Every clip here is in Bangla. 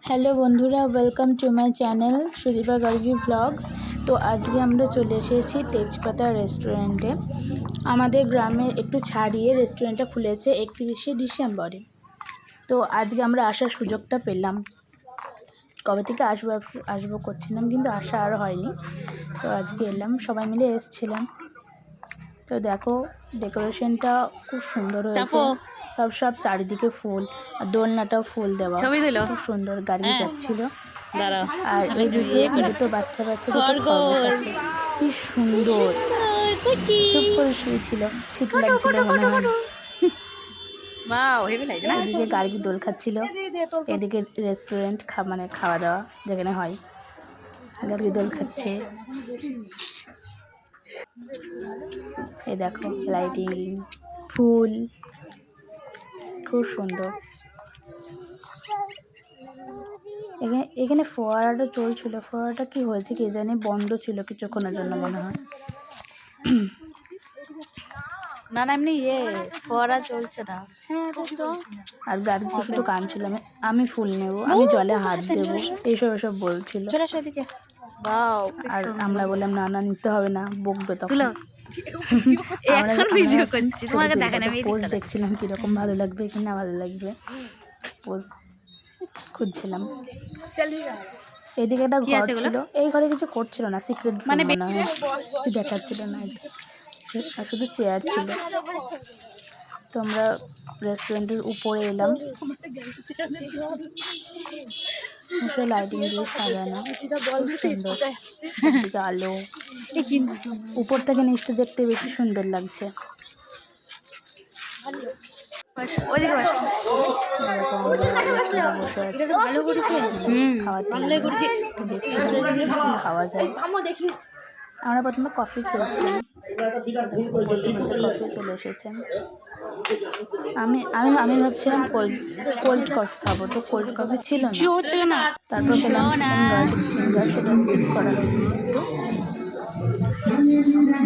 হ্যালো বন্ধুরা, welcome to my channel Sudipa Gargi blogs. তো আজকে আমরা চলে এসেছি তেজপাতা রেস্টুরেন্টে। আমাদের গ্রামে একটু ছাড়িয়ে রেস্টুরেন্টটা খুলেছে 31শে ডিসেম্বরে। তো আজকে আমরা আসার সুযোগটা পেলাম। কবে থেকে আসবো করছিলাম, কিন্তু আসা আর হয়নি। তো আজকে এলাম, সবাই মিলে এসেছিলাম। তো দেখো, ডেকোরেশনটা খুব সুন্দর হয়েছে। সব চারিদিকে ফুল, আর দোলনাটাও ফুল দেওয়া, খুব সুন্দর। গাড়ি যাচ্ছিল, আর এদিকে দুটো বাচ্চা দুটো খরগোশ আছে, কি সুন্দর। চুপ করে শুয়েছিল, শীত লাগছিল মনে হয়। এদিকে গাড়ি দোল খাচ্ছিল, এদিকে রেস্টুরেন্ট মানে খাওয়া দাওয়া যেখানে হয়। গাড়ি দোল খাচ্ছে। এই দেখো, লাইটিং, ফুল, খুব সুন্দর। এখানে ফোয়ারাটা চলছিল, ফোয়ারাটা কি হয়েছে কে জানে, বন্ধ ছিল কিছুক্ষণের জন্য মনে হয়। না এমনি ফোয়ারা চলছে না। আর গাড়িতে শুধু গান ছিল, আমি ফুল নেব, আমি জলে হাত দেবো, এইসব বলছিল। আর আমরা বললাম না নিতে হবে না, বকবে তখন। পোজ দেখছিলাম কিরকম ভালো লাগবে কি না ভালো লাগবে, পোজ খুঁজছিলাম। এদিকে একটা ঘর ছিল, এই ঘরে কিছু করছিল না, সিক্রেট মানে মনে হয়, কিছু দেখাচ্ছিল না, আর শুধু চেয়ার ছিল। তো আমরা রেস্টুরেন্টের উপরে এলাম, লাইটিং দিয়ে সাজানো, খুব সুন্দর। দিকে আলো, উপর থেকে নিচটা দেখতে বেশি সুন্দর লাগছে। খাওয়া যায়। আমরা প্রথমে কফি খেয়েছিলাম, কফি চলে এসেছে। আমি আমি আমি ভাবছিলাম কোল্ড কফি খাবো, তো কোল্ড কফি ছিল না। তারপর খেলাম চিকেন গার্লিক ফিঙ্গার, সেটা স্কিপ করা হয়েছে।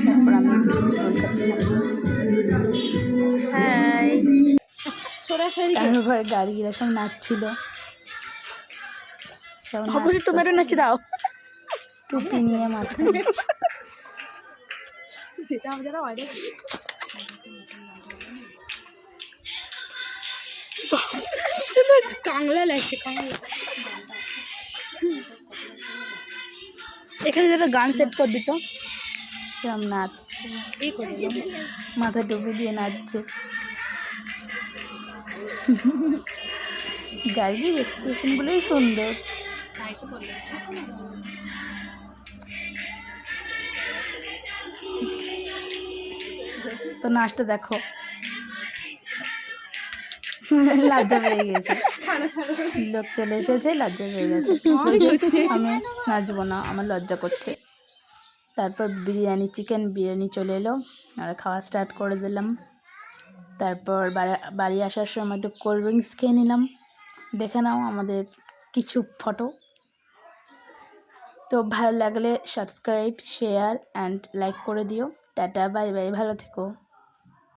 তারপর আমি দোল খাচ্ছিলাম। তারপর গাড়িরা সব নাচছিল, তোমারও নাচি দাও, টুপি নিয়ে মাথায়। কাংলা লাগছে, কাংলা। এখানে যেটা গান সেট করে দিত, সেরকম নাচছে, মাথা টুপি দিয়ে নাচছে। গার্গীর এক্সপ্রেশনগুলোই সুন্দর। তো নাচটা দেখো, লজ্জা পেয়ে গেছে, লোক চলে এসেছে, লজ্জা পেয়ে গেছে। আমি নাচবো না, আমার লজ্জা করছে। তারপর চিকেন বিরিয়ানি চলে এলো, আর খাওয়া স্টার্ট করে দিলাম। তারপর বাড়ি আসার সময় একটু কোল্ড ড্রিঙ্কস খেয়ে নিলাম। দেখে নাও আমাদের কিছু ফটো। তো ভালো লাগলে সাবস্ক্রাইব, শেয়ার অ্যান্ড লাইক করে দিও। টাটা, বাই বাই, ভালো থেকো।